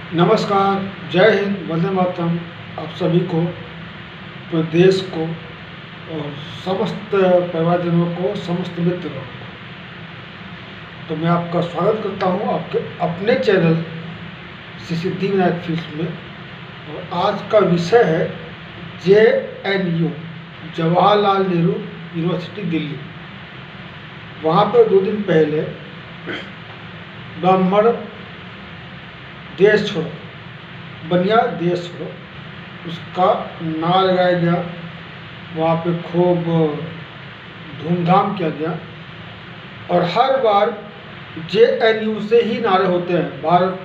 नमस्कार, जय हिंद, वंदे मातरम। आप सभी को, प्रदेश को और समस्त परिवारजनों को, समस्त मित्रों को, तो मैं आपका स्वागत करता हूं आपके अपने चैनल श्री सिद्धिविनायक फिल्म्स में। और आज का विषय है JNU, जवाहरलाल नेहरू यूनिवर्सिटी दिल्ली। वहाँ पर 2 दिन पहले ब्राह्मण देश छोड़ो, बनिया देश छोड़ो, उसका नारा लगाया गया। वहाँ पे खूब धूमधाम किया गया और हर बार JNU से ही नारे होते हैं, भारत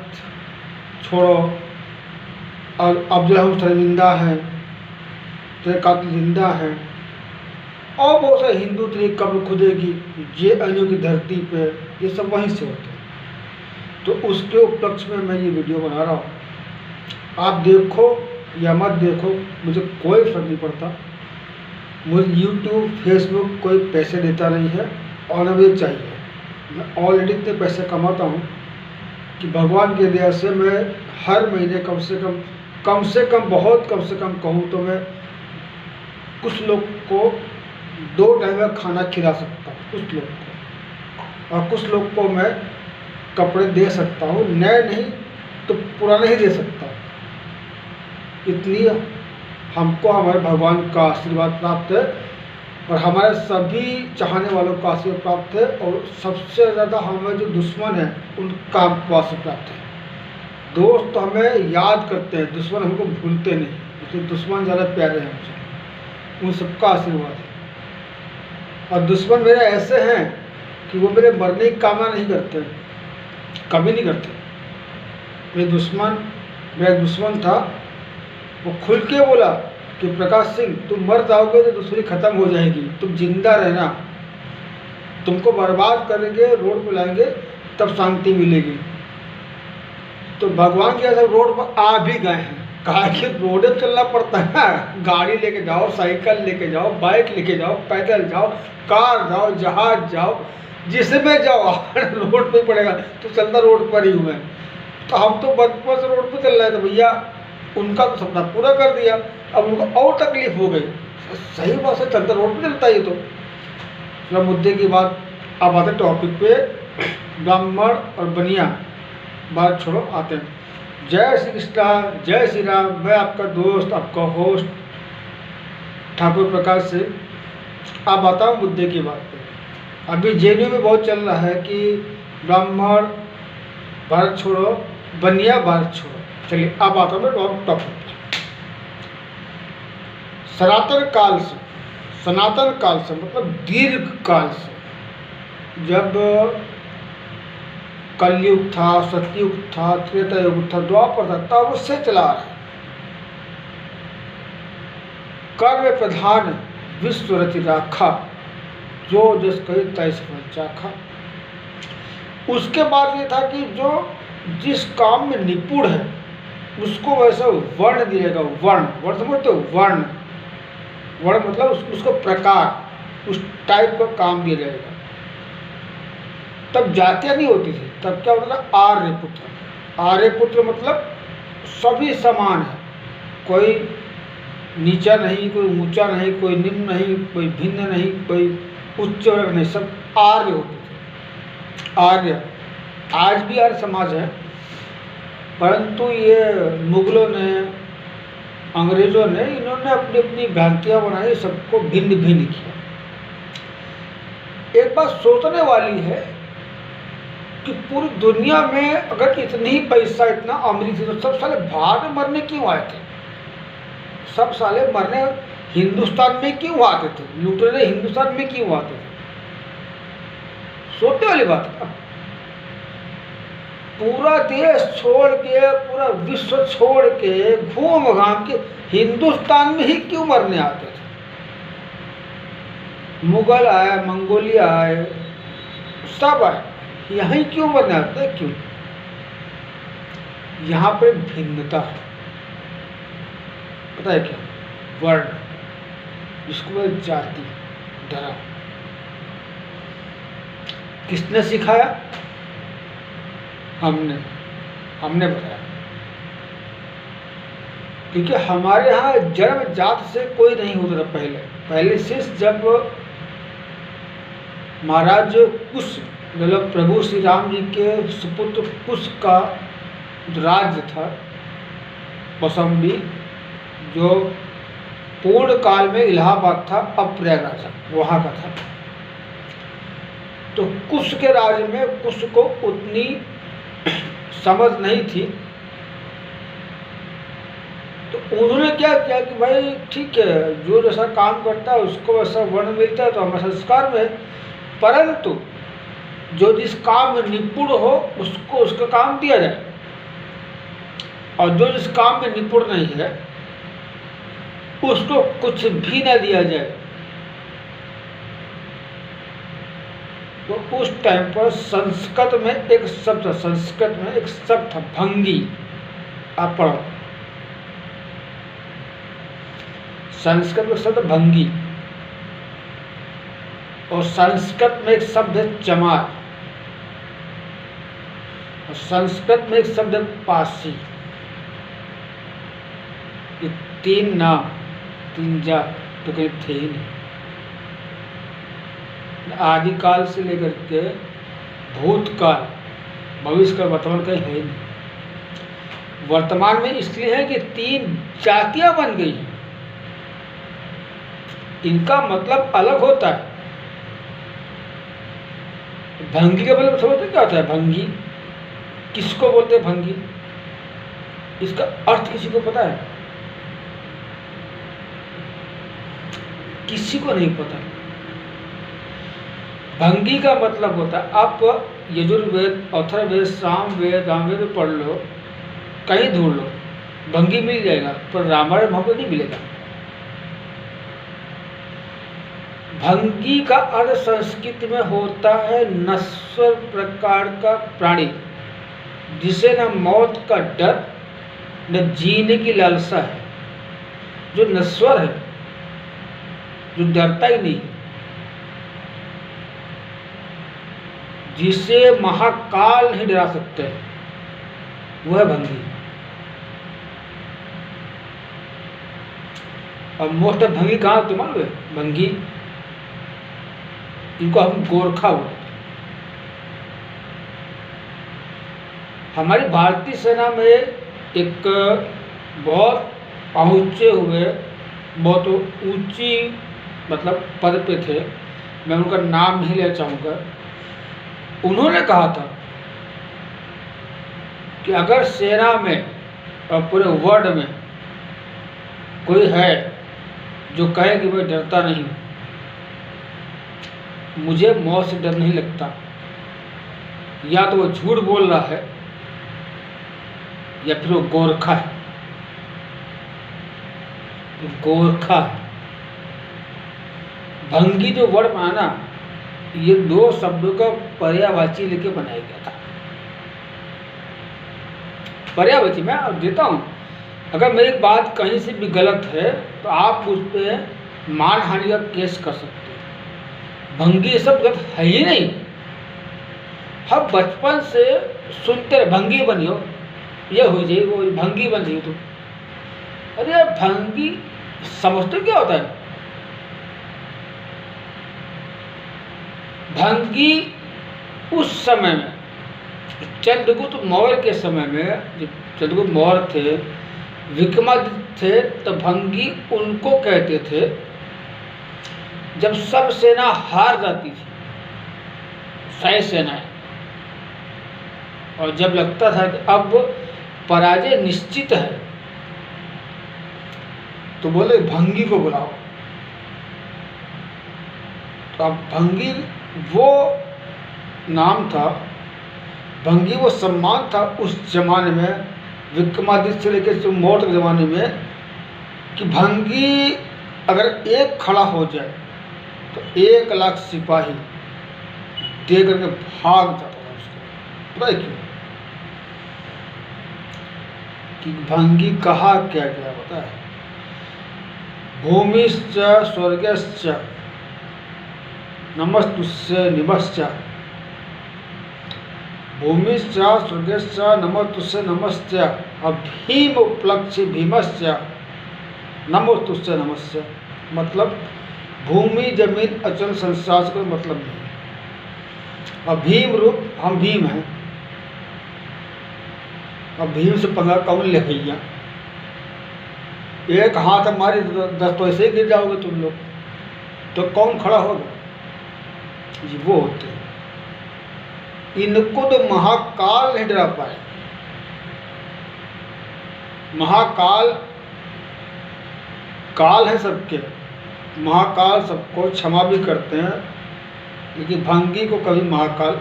छोड़ो और अब्दुल हम शर्मिंदा है, तेरे कातिल जिंदा है, और बहुत सारे हिंदू तेरी कब्र खुदेगी JNU की धरती पे, ये सब वहीं से होते हैं। तो उसके उपलक्ष्य में मैं ये वीडियो बना रहा हूँ। आप देखो या मत देखो, मुझे कोई फर्क नहीं पड़ता। मुझे YouTube, Facebook कोई पैसे देता नहीं है और न मुझे चाहिए। मैं ऑलरेडी इतने पैसे कमाता हूँ कि भगवान की दया से मैं हर महीने कम से कम बहुत कम से कम कहूँ तो मैं कुछ लोग को 2 टाइम का खाना खिला सकता हूँ, कुछ लोग को, और कुछ लोग को मैं कपड़े दे सकता हूँ, नए नहीं तो पुराने ही दे सकता हूँ। इतनी हमको हमारे भगवान का आशीर्वाद प्राप्त है और हमारे सभी चाहने वालों का आशीर्वाद प्राप्त है। और सबसे ज़्यादा हमें जो दुश्मन है उनका हमको आशीर्वाद प्राप्त है। दोस्त हमें याद करते हैं, दुश्मन हमको भूलते नहीं, इसलिए दुश्मन ज़्यादा प्यारे हैं मुझे, उन सबका आशीर्वाद है। और दुश्मन मेरे ऐसे हैं कि वो मेरे मरने की कामना नहीं करते हैं, कभी नहीं करते। मेरा दुश्मन था, वो खुल के बोला कि प्रकाश सिंह, तुम मर जाओगे तो दुश्मनी खत्म हो जाएगी, तुम जिंदा रहना, तुमको बर्बाद करेंगे, रोड पे लाएंगे, तब शांति मिलेगी। तो भगवान के सब रोड पर आ भी गए हैं। कहा कि रोड पे चलना पड़ता है ना, गाड़ी लेके जाओ, साइकिल लेके जाओ, बाइक लेके जाओ, पैदल जाओ, कार जाओ, जहाज जाओ, जिसमें जाओ रोड पे पड़ेगा। तो चलता रोड पर ही हुआ है। तो हम तो बचपन से रोड पे चल रहे थे भैया, उनका तो सपना पूरा कर दिया, अब उनको और तकलीफ हो गई। सही बात से चलता रोड पे चलता है। तो मुद्दे की बात, अब आते टॉपिक पे। ब्राह्मण और बनिया बात छोड़ो, आते हैं। जय श्री कृष्णा, जय श्री राम। मैं आपका दोस्त, आपका होस्ट ठाकुर प्रकाश सिंह। अब आता हूँ मुद्दे की बात पे। अभी JNU में बहुत चल रहा है कि ब्राह्मण भारत छोड़ो, बनिया भारत छोड़ो। चलिए अब आता हूँ मैं टॉपिक पे। सनातन काल से मतलब दीर्घ काल से, जब कलयुग था, सतयुग था, त्रेता युग था, द्वापर था, तब उससे चला रहा है। कर्म प्रधान विश्व रचि राखा, जो जिस कही तैस फल चाखा। उसके बाद ये था कि जो जिस काम में निपुण है उसको वैसा वर्ण दिएगा। वर्ण समझते हो? वर्ण मतलब उसको प्रकार, उस टाइप का काम दिया जाएगा। तब जातियाँ नहीं होती थी, तब क्या होता था? आर्यपुत्र मतलब सभी समान है, कोई नीचा नहीं, कोई ऊंचा नहीं, कोई निम्न नहीं, कोई भिन्न नहीं, कोई उच्च वर्ग नहीं, सब आर्य होते थे। आर्य, आज भी आर्य समाज है, परंतु ये मुगलों ने, अंग्रेजों ने, इन्होंने अपनी अपनी भ्रांतियाँ बनाई, सबको भिन्न भिन्न किया। एक बात सोचने वाली है कि पूरी दुनिया में अगर इतनी ही पैसा, इतना अमीरी थी, तो सब साले बाहर में मरने क्यों आए थे? सब साले मरने हिंदुस्तान में क्यों आते थे? लूटने हिंदुस्तान में क्यों आते थे? सोचने वाली बात है। पूरा देश छोड़ के, पूरा विश्व छोड़ के, घूम घाम के हिंदुस्तान में ही क्यों मरने आते थे? मुगल आए, मंगोलिया आए, सब आए, यहीं क्यों मरने आते हैं? क्यों? यहाँ पर भिन्नता है, पता है क्या? वर्ण, जिसको जाति, धर्म। किसने सिखाया? हमने बताया। क्योंकि हमारे यहाँ जन्म जात से कोई नहीं होता था पहले। पहले से जब महाराज कुश मतलब प्रभु श्री राम जी के सुपुत्र कुश का जो राज्य था कौशाम्बी, जो पूर्ण काल में इलाहाबाद था, अब प्रयागराज वहाँ का था। तो कुश के राज्य में कुश को उतनी समझ नहीं थी, तो उन्होंने क्या किया कि भाई ठीक है, जो जैसा काम करता है उसको वैसा वर्ण मिलता है तो हमारे संस्कार में है, परंतु जो जिस काम में निपुण हो उसको उसका काम दिया जाए, और जो जिस काम में निपुण नहीं है उसको कुछ भी न दिया जाए। तो उस टाइम पर संस्कृत में एक शब्द था भंगी। आप पढ़ो, संस्कृत में शब्द भंगी, और संस्कृत में एक शब्द है चमार, और संस्कृत में एक शब्द है पासी। ये तीन नाम, तीन जात तो कहीं थे ही नहीं। आदिकाल से लेकर के भूतकाल, भविष्य का, वर्तमान कहीं है ही नहीं। वर्तमान में इसलिए है कि तीन जातियां बन गई हैं, इनका मतलब अलग होता है। भंगी का मतलब समझते क्या होता है? भंगी किसको बोलते हैं? भंगी, इसका अर्थ किसी को पता है? किसी को नहीं पता। भंगी का मतलब होता है, आप यजुर्वेद, अथर्ववेद, सामवेद, रामवेद पढ़ लो, कहीं ढूंढ लो, भंगी मिल जाएगा, पर रामायण महाभारत नहीं मिलेगा। भंगी का अर्थ संस्कृत में होता है नश्वर प्रकार का प्राणी, जिसे न मौत का डर न जीने की लालसा है, जो नश्वर है, जो डरता ही नहीं, जिसे महाकाल नहीं डरा सकते, वो है भंगी। और मोस्ट ऑफ भंगी कहाँ होते मालूम है? भंगी, इनको हम गोरखा बोलते हैं। हमारी भारतीय सेना में एक बहुत पहुँचे हुए, बहुत ऊंची मतलब पद पे थे, मैं उनका नाम नहीं लेना चाहूँगा। उन्होंने कहा था कि अगर सेना में और पूरे वर्ल्ड में कोई है जो कहे कि मैं डरता नहीं, मुझे मौत से डर नहीं लगता, या तो वो झूठ बोल रहा है या फिर वो गोरखा है। गोरखा है। भंगी जो वर्ड माना, ये दो शब्दों का पर्यायवाची लेके बनाया गया था। पर्यायवाची मैं अब देता हूँ, अगर मेरी बात कहीं से भी गलत है तो आप उस पर मानहानि का केस कर सकते हैं। भंगी सब गलत है ही नहीं। हम बचपन से सुनते रहे भंगी बनियो, ये हो जाए, वो भंगी बन जाइए। तो अरे भंगी समझते क्या होता है? भंगी उस समय में, चंद्रगुप्त मौर्य के समय में, जब चंद्रगुप्त मौर्य थे, विक्रमादित्य थे, तो भंगी उनको कहते थे जब सब सेना हार जाती थी, सारी सेनाएं, और जब लगता था कि अब पराजय निश्चित है, तो बोले भंगी को बुलाओ। तो अब भंगी वो नाम था, भंगी वो सम्मान था उस जमाने में, विक्रमादित्य से लेकर मौर्य के जमाने में, कि भंगी अगर एक खड़ा हो जाए तो 1,00,000 सिपाही दे करके भाग जाता था उसको। पता है क्यों? कि भंगी कहा क्या क्या पता है? भूमिश्च स्वर्गश्च नमस्तुस्य निमश्च भूमिश्च स्वर्गश्च नमो तुस्य नमश्च अभीम उपलक्ष्य भीमश्च नमो तुस्य नमस्य। मतलब भूमि जमीन अचल संसार से कोई मतलब नहीं। अभीम रूप हम भीम हैं, अब भीम से पंगा कौन ले भैया। एक हाथ हमारी 10 तो ऐसे ही गिर जाओगे तुम लोग, तो कौन खड़ा होगा जी, वो होते हैं। इनको तो महाकाल नहीं डरा पाए। महाकाल काल है सबके, महाकाल सबको क्षमा भी करते हैं, लेकिन भंगी को कभी महाकाल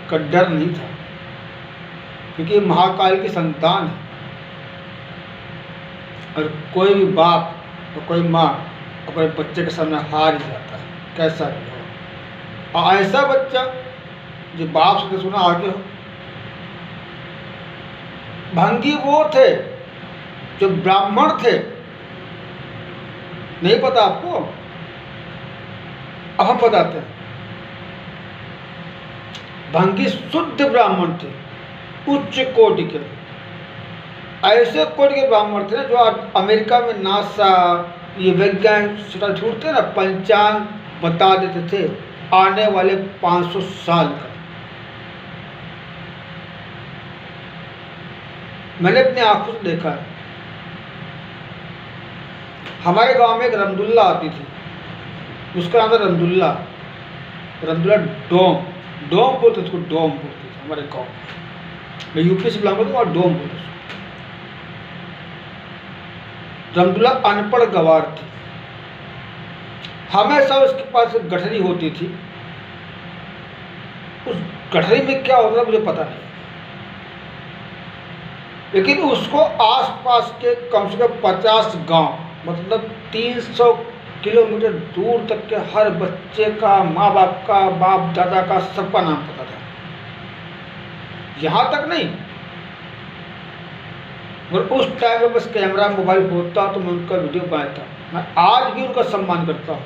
का डर नहीं था, क्योंकि महाकाल की संतान है। और कोई भी बाप और कोई माँ अपने बच्चे के सामने हार ही जाता है, कैसा भी हो। और ऐसा बच्चा जो बाप से सुना आगे हो। भंगी वो थे जो ब्राह्मण थे, नहीं पता आपको, अब हम बताते हैं। भंगी शुद्ध ब्राह्मण थे, उच्च कोटि के, ऐसे कोटि के ब्राह्मण थे जो अमेरिका में नासा ये वैज्ञानिक छूटते ना, पंचांग बता देते थे आने वाले 500 साल का। मैंने अपनी आंखों से देखा है। हमारे गांव में एक रमदुल्ला आती थी, उसका नाम था रमदुल्ला। रमदुल्ला डोम बोलते उसको, डोम बोलते थे हमारे गांव। मैं यूपी से बिलोंग करता हूँ और डोम बोलते उसको। रमदुल्ला अनपढ़ गवार थी, हमेशा उसके पास एक गठरी होती थी। उस गठरी में क्या होता था मुझे पता नहीं, लेकिन उसको आसपास के कम से कम 50 गांव, मतलब 300 किलोमीटर दूर तक के हर बच्चे का, माँ बाप का, बाप दादा का, सबका नाम पता था। यहाँ तक नहीं, और उस टाइम में बस कैमरा मोबाइल होता तो मैं उनका वीडियो बनाता। मैं आज भी उनका सम्मान करता हूँ।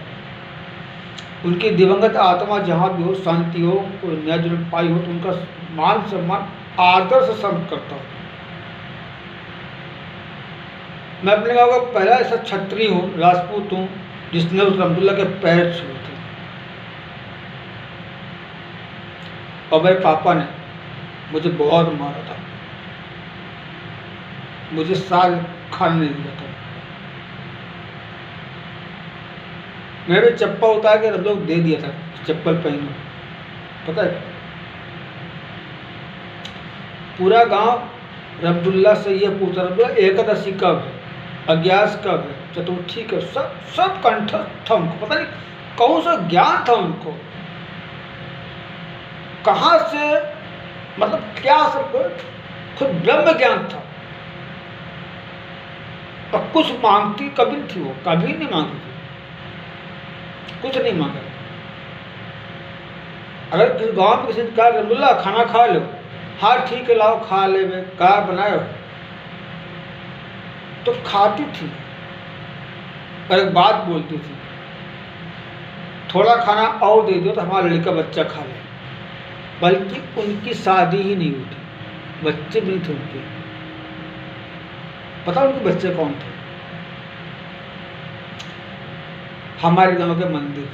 उनकी दिवंगत आत्मा जहाँ भी हो, शांति हो, कोई नया जन्म पाई हो, तो उनका मान सम्मान आदर से सम्मान करता हूँ। मैं अपने गाँव का पहला ऐसा क्षत्रिय हूँ, राजपूत हूँ, जिसने उस रमदुल्ला के पैर छुए थे। और मेरे पापा ने मुझे बहुत मारा था, मुझे साल खाने नहीं दिया था। मैंने भी चप्पल उतार के लोग दे दिया था, चप्पल पहनो। पता है पूरा गांव रमदुल्ला से ये पूछा, रमदुल्ला एकादशी कब है, अज्ञास कब है, चतुर्थी कब, सब कंठस्थ था उनको। पता नहीं कौन सा ज्ञान था उनको, कहाँ से, मतलब क्या सब खुद ब्रह्म ज्ञान था। और कुछ मांगती कभी नहीं थी, वो कभी नहीं मांगती थी, कुछ नहीं मांगा। अगर किसी गांव में किसी ने कहा रमदुल्ला खाना खा लो, हाँ ठीक है लाओ खा ले, कहा बनाए तो खाती थी। पर एक बात बोलती थी, थोड़ा खाना और दे दो तो हमारा लड़का बच्चा खा ले। बल्कि उनकी शादी ही नहीं हुई थी, बच्चे भी नहीं थे उनके। पता उनके बच्चे कौन थे? हमारे गांव के मंदिर,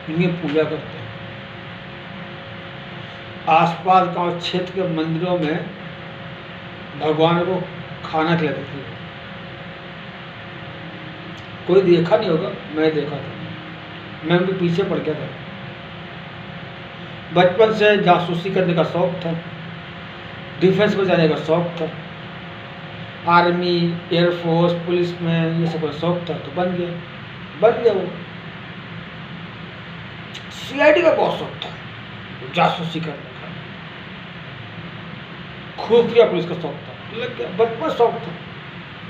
इन्हें पूजा करते हैं। आसपास गांव क्षेत्र के मंदिरों में भगवान को खाना खिलाते थे। कोई देखा नहीं होगा, मैं देखा था, मैं उनके पीछे पड़ गया था। बचपन से जासूसी करने का शौक था, डिफेंस में जाने का शौक था, आर्मी, एयरफोर्स, पुलिस में ये सब का शौक था, तो बन गया वो। सीआईडी का बहुत शौक था, जासूसी करने का, खुफिया पुलिस का शौक था, लग गया, बचपन शौक था,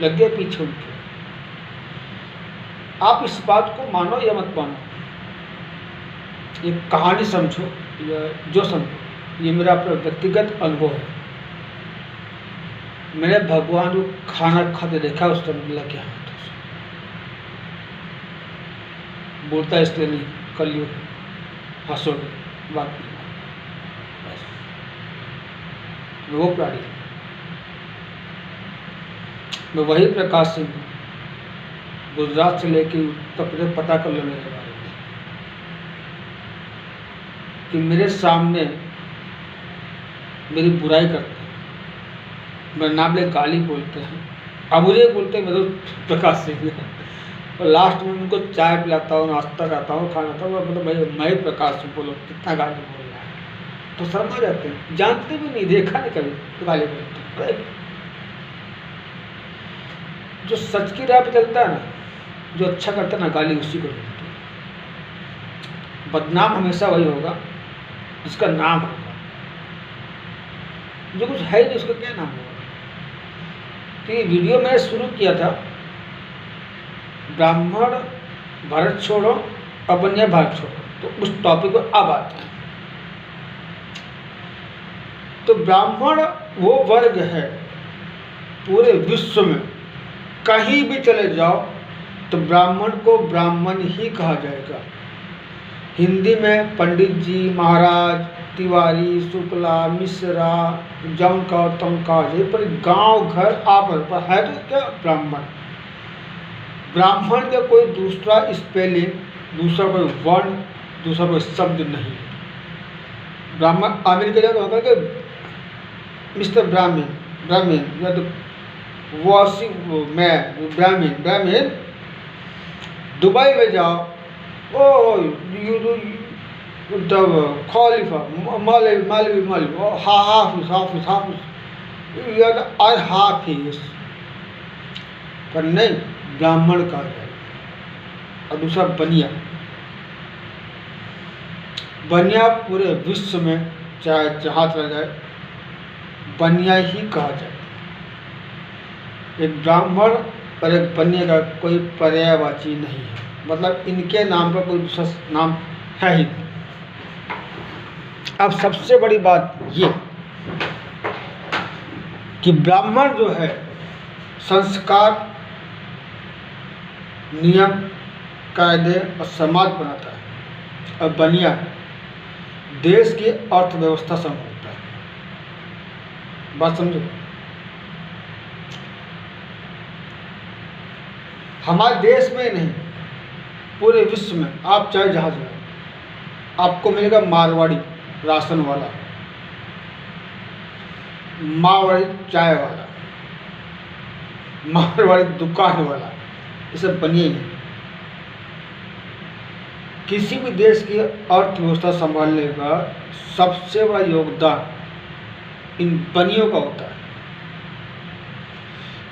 लग गया पीछे उनके। आप इस बात को मानो या मत मानो, ये कहानी समझो या जो समझो, ये मेरा अपना व्यक्तिगत अनुभव है। मैंने भगवान को खाना खाते देखा उस रमदुल्ला के हाथों से। बोलता इसलिए नहीं, कल हंसोगे, बात नहीं। मैं वो प्राणी हूँ, मैं वही प्रकाश सिंह हूँ। गुजरात से लेके उत्तर प्रदेश पता कर लो मेरे बारे में कि मेरे सामने मेरी बुराई करते हैं, मेरा नाम ले गाली बोलते हैं, अबुरे बोलते हैं, मेरे प्रकाश सिंह है। और लास्ट में उनको चाय पिलाता हूँ, नाश्ता करता हूँ, खाना खाता हूँ, मतलब मैं प्रकाश सिंह, बोलो कितना गाली बोल रहा है, तो शर्मा जाते हैं, जानते भी नहीं, देखा नहीं कभी, तो गाली बोलते हैं। जो सच की राह पे चलता है ना, जो अच्छा करता है ना, गाली उसी को मिलती है। बदनाम हमेशा वही होगा जिसका नाम होगा, जो कुछ है नहीं उसका क्या नाम होगा। तो ये वीडियो मैंने शुरू किया था, ब्राह्मण भारत छोड़ो और बनिया भारत छोड़ो, तो उस टॉपिक पर अब आते हैं। तो ब्राह्मण वो वर्ग है पूरे विश्व में, कहीं भी चले जाओ तो ब्राह्मण को ब्राह्मण ही कहा जाएगा। हिंदी में पंडित जी, महाराज, तिवारी, शुक्ला, मिश्रा, जमका, तमका, पर गांव घर आपस पर है तो क्या ब्राह्मण। ब्राह्मण का कोई दूसरा स्पेलिंग, दूसरा कोई वर्ण, दूसरा कोई शब्द नहीं। ब्राह्मण अमेरिका जाओ तो होगा कि मिस्टर ब्राह्मण, ब्राह्मण या तो वॉशिंग मैन, ब्राह्मण, ब्राह्मण। दुबई में जाओ, ओ खलीफा, मौलवी, मौलवी, मौलवी, हाफिज, हाफिज, हाफिज, हाफिज, पर नहीं, ब्राह्मण कहा जाए। और दूसरा बनिया, बनिया पूरे विश्व में चाहे जहाँ चला जाए बनिया ही कहा जाए। एक ब्राह्मण और एक बनिया का कोई पर्यायवाची नहीं है, मतलब इनके नाम का कोई दूसरा नाम है ही नहीं। अब सबसे बड़ी बात ये कि ब्राह्मण जो है संस्कार, नियम, कायदे और समाज बनाता है, और बनिया देश की अर्थव्यवस्था संभालता है। बात समझो, हमारे देश में ही नहीं, पूरे विश्व में आप चाहे जहाँ जाए आपको मिलेगा मारवाड़ी राशन वाला, मारवाड़ी चाय वाला, मारवाड़ी दुकान वाला, ये सब बनिए हैं। किसी भी देश की अर्थव्यवस्था संभालने का सबसे बड़ा योगदान इन बनियों का होता है,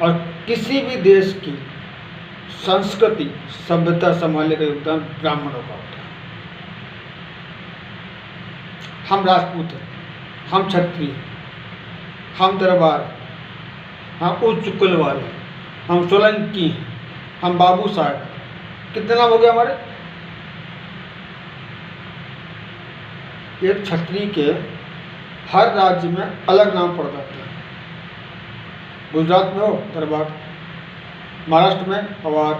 और किसी भी देश की संस्कृति, सभ्यता संभालने का योगदान ब्राह्मणों का होता है। हम राजपूत हैं, हम क्षत्रिय, हम दरबार, हम उच्च कुल वाले, हम सोलंकी हैं, हम बाबू साहब। कितना हो गया हमारे? एक क्षत्रिय के हर राज्य में अलग नाम पड़ जाता है। गुजरात में हो दरबार, महाराष्ट्र में पवार,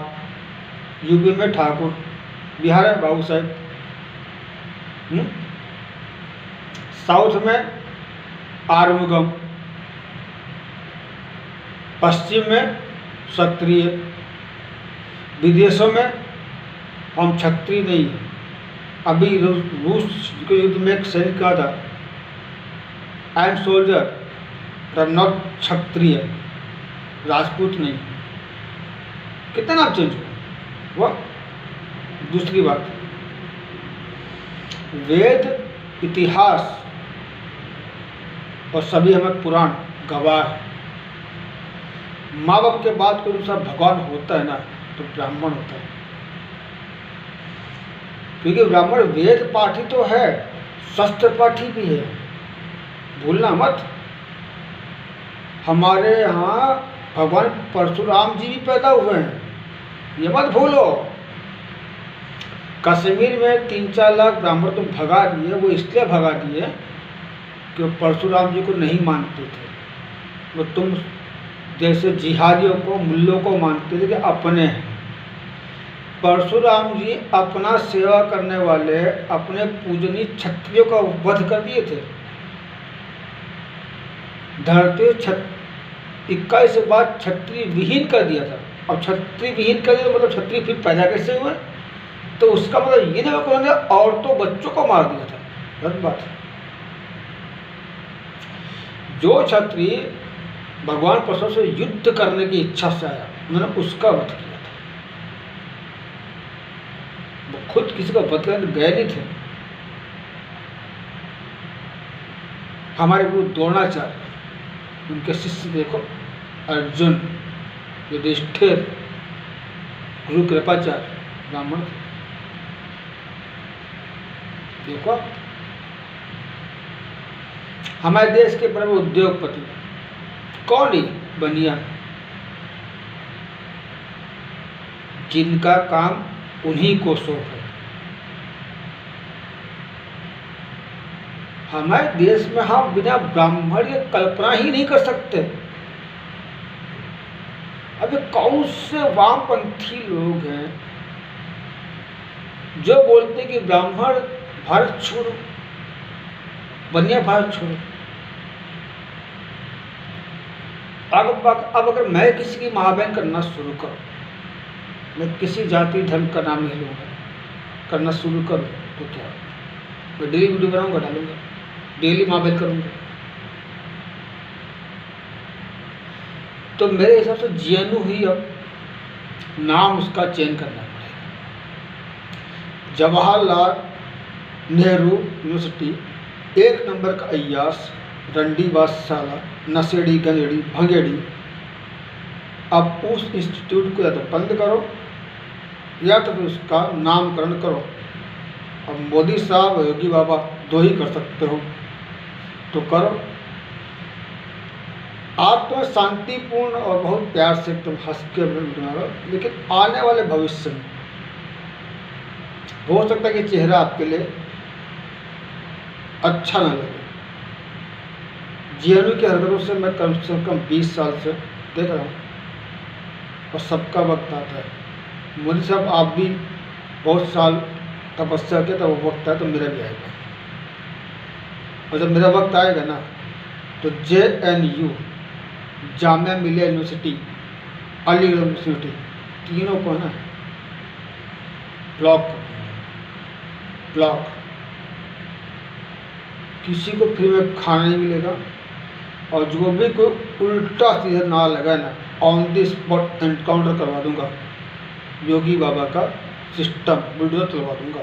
यूपी में ठाकुर, बिहार में बाबू साहब, साउथ में आर्मुगम, पश्चिम में क्षत्रिय। विदेशों में हम क्षत्रिय नहीं हैं। अभी रूस के युद्ध में एक सैनिक कहा था, I am soldier, I am not Kshatriya, Rajput नहीं। कितना नाम चेंज हुआ वह दूसरी बात। वेद, इतिहास और सभी हमें पुराण गवाह है। माँ बाप के बाद कोई दूसरा भगवान होता है ना, तो ब्राह्मण होता है, क्योंकि ब्राह्मण वेद पाठी तो है, शस्त्र पाठी भी है, भूलना मत। हमारे यहाँ भगवान परशुराम जी भी पैदा हुए हैं, ये मत भूलो। कश्मीर में 3-4 लाख ब्राह्मण तो भगा दिए, वो इसलिए भगा दिए कि वो परशुराम जी को नहीं मानते थे। वो तुम जैसे जिहादियों को, मुल्लों को मानते थे कि अपने हैं। परशुराम जी अपना सेवा करने वाले अपने पूजनीय क्षत्रियों का वध कर दिए थे। धरती 21 के बाद क्षत्रिय विहीन कर दिया था। अब क्षत्रिय विहीन कर दिया मतलब क्षत्रिय फिर पैदा कैसे हुए? तो उसका मतलब ये नहीं उन्होंने औरतों बच्चों को मार दिया था, गलत बात है। जो क्षत्रिय भगवान परशुराम से युद्ध करने की इच्छा से आया, उन्होंने उसका वध किया था। वो खुद किसी का वध करने गए नहीं थे। हमारे गुरु द्रोणाचार्य, उनके शिष्य देखो, अर्जुन, युधिष्ठिर, गुरु कृपाचार्य ब्राह्मण थे। देखो हमारे देश के बड़े उद्योगपति कौन है? बनिया, जिनका काम उन्हीं को सौंप है। हमारे देश में हम बिना ब्राह्मण की कल्पना ही नहीं कर सकते। अभी कौन से वामपंथी लोग हैं जो बोलते हैं कि ब्राह्मण भारत छोड़ो, बनिया भारत छोड़ो। अब अगर मैं किसी की महाबैन करना शुरू करूं, मैं किसी जाति धर्म का नाम नहीं लूँगा, करना शुरू करूं तो क्या? मैं डेली वीडियो बनाऊंगा, डालूंगा, डेली महाबैन करूंगा। तो मेरे हिसाब से जीएनयू ही अब नाम उसका चेंज करना पड़ेगा। जवाहरलाल नेहरू यूनिवर्सिटी 1 नंबर का अय्यास, रंडी बादशाला, नशेड़ी, गंजेड़ी, भंगेड़ी। अब उस इंस्टीट्यूट को या तो बंद करो या तो फिर उसका नामकरण करो। अब मोदी साहब और योगी बाबा दो ही कर सकते हो तो करो। आप तो शांतिपूर्ण और बहुत प्यार से एकदम हंस के बना लो, लेकिन आने वाले भविष्य में हो सकता है कि चेहरा आपके लिए अच्छा न लगे। जीएनयू की हरकतों से मैं कम से कम 20 साल से देख रहा हूँ और सबका वक्त आता है। मोदी साहब आप भी बहुत साल तपस्या किया, तो वो वक्त है तो मेरा भी आएगा। और जब मेरा वक्त आएगा ना तो JNU, Jamia Millia university, Aligarh university, तीनों को ना ब्लॉक किसी को फ्री में खाना नहीं मिलेगा। और जो भी कोई उल्टा सीधा ना लगा ना, ऑन द स्पॉट एनकाउंटर करवा दूंगा। योगी बाबा का सिस्टम बुलडोजर चलवा दूंगा।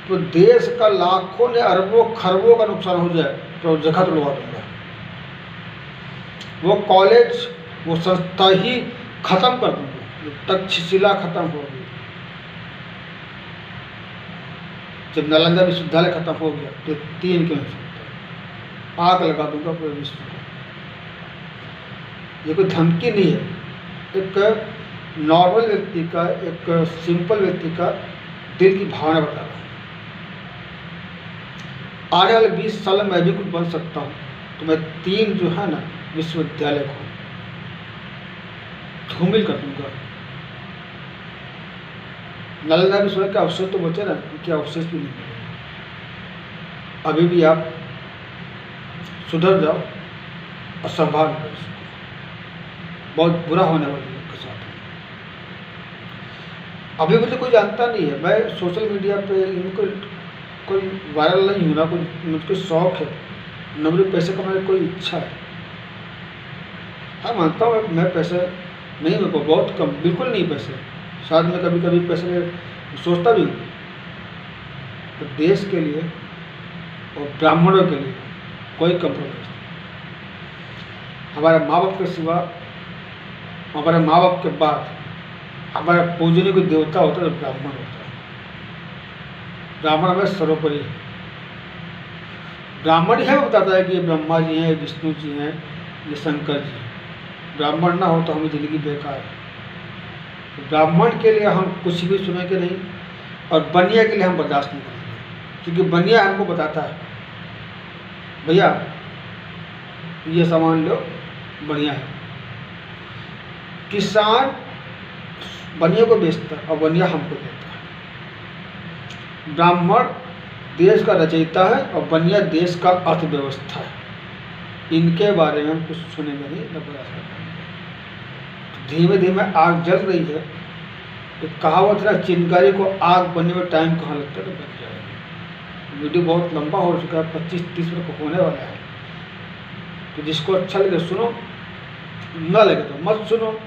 तो देश का लाखों ने अरबों खरबों का नुकसान हो जाए तो जगह तोड़वा दूंगा। वो कॉलेज, वो संस्था ही खत्म कर दूंगा। तक्षशिला खत्म होगी, जब नालंदा विश्वविद्यालय खत्म हो गया तो 3 क्यों हो सकता? आग लगा दूंगा पूरे विश्व को। ये कोई धमकी नहीं है, एक नॉर्मल व्यक्ति का, एक सिंपल व्यक्ति का दिल की भावना बता रहा हूँ। आने वाले 20 साल में मैं भी कुछ बन सकता हूँ तो मैं 3 जो है ना विश्वविद्यालय को धूमिल कर दूंगा। नालंदा विश्वविद्यालय के अवशेष तो बचे ना, उनके अवशेष भी नहीं मिलेंगे। अभी भी आप सुधर जाओ और संभाल लो इसको, बहुत बुरा होने वाला है के साथ। अभी मुझे कोई जानता नहीं है, मैं सोशल मीडिया पे इनको कोई वायरल नहीं हूँ ना, मुझको शौक है, न मुझे पैसे कमाने की कोई इच्छा है। हाँ मानता हूँ मैं पैसे नहीं, मेरे को बहुत कम, बिल्कुल नहीं पैसे। शायद मैं कभी कभी पैसे सोचता भी हूँ, तो देश के लिए और ब्राह्मणों के लिए कोई कंप्रोमाइज़ नहीं। हमारे माँ बाप के सिवा, हमारे माँ बाप के बाद हमारा पूजनीय कोई देवता होता है तो ब्राह्मण होता है। ब्राह्मण हमें सर्वोपरि है। ब्राह्मण है वो बताता है कि ये ब्रह्मा जी हैं, विष्णु जी हैं, ये शंकर जी हैं। ब्राह्मण ना हो तो हमें ज़िंदगी बेकार है। ब्राह्मण के लिए हम कुछ भी सुनेंगे नहीं और बनिया के लिए हम बर्दाश्त नहीं करेंगे, क्योंकि बनिया हमको बताता है भैया ये सामान लो, बढ़िया है। किसान बनिया को बेचता है और बनिया हमको देता है। ब्राह्मण देश का रचयिता है और बनिया देश का अर्थव्यवस्था है। इनके बारे में हम कुछ सुनेंगे नहीं, न प्रयास करेंगे। धीमे धीमे आग जल रही है। एक कहावत है, चिंगारी को आग बनने में टाइम कहाँ लगता है, तो बन जाएगा। वीडियो बहुत लंबा हो चुका है, 25-30 मिनट होने वाला है। तो जिसको अच्छा लगे सुनो, ना लगे तो मत सुनो,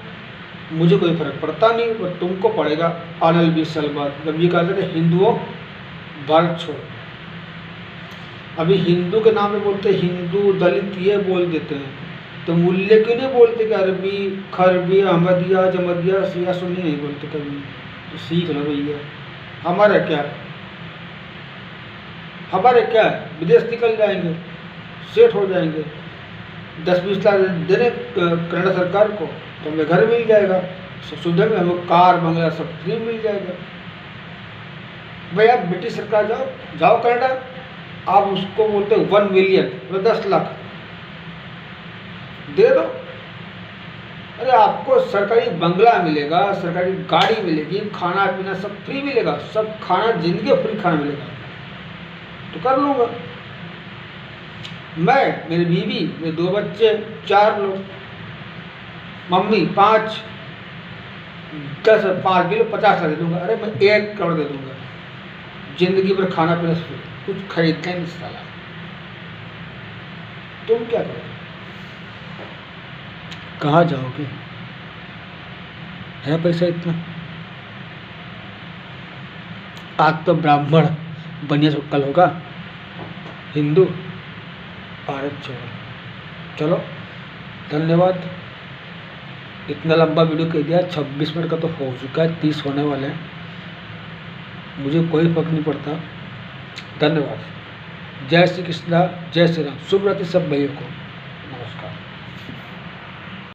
मुझे कोई फर्क पड़ता नहीं। और तुमको पड़ेगा आने वाले 20 साल बाद, जब ये कहते थे हिंदुओं भारत छोड़ो। अभी हिंदू के नाम पे बोलते हिंदू, दलित ये बोल देते हैं, तो मूल्य क्यों नहीं बोलते कि अरबी, खरबी, अहमदिया, जमदिया, सिया, सुन्नी नहीं बोलते कभी? तो सीख लो भैया। हमारा क्या है, हमारे क्या है, विदेश निकल जाएंगे, सेट हो जाएंगे, 10-20 लाख देने कनाडा सरकार को, तो हमें घर मिल जाएगा, सब सुविधा में, हमें कार बंगला सब फ्री मिल जाएगा। भाई आप ब्रिटिश सरकार जाओ कनाडा, आप उसको बोलते हो 1 मिलियन, मतलब 10 लाख दे दो। अरे आपको सरकारी बंगला मिलेगा, सरकारी गाड़ी मिलेगी, खाना पीना सब फ्री मिलेगा, सब खाना जिंदगी फ्री खाना मिलेगा, तो कर लूँगा। मैं, मेरी बीवी, मेरे 2 बच्चे, 4 लोग, मम्मी 5, 10, 5 किलो 50 लाख दे दूँगा। अरे मैं 1 करोड़ दे दूँगा, जिंदगी भर खाना पीना फ्री, कुछ खरीदना नहीं साला। तुम क्या करोगे? कहाँ जाओगे? है पैसा इतना? आज तो ब्राह्मण बनिया कल होगा हिंदू, भारत छोड़ो। चलो धन्यवाद। इतना लंबा वीडियो कह दिया, 26 मिनट का तो हो चुका है, 30 होने वाले हैं। मुझे कोई फर्क नहीं पड़ता। धन्यवाद। जय श्री कृष्णा, जय श्री राम। शुभ रात्रि सब भाइयों को।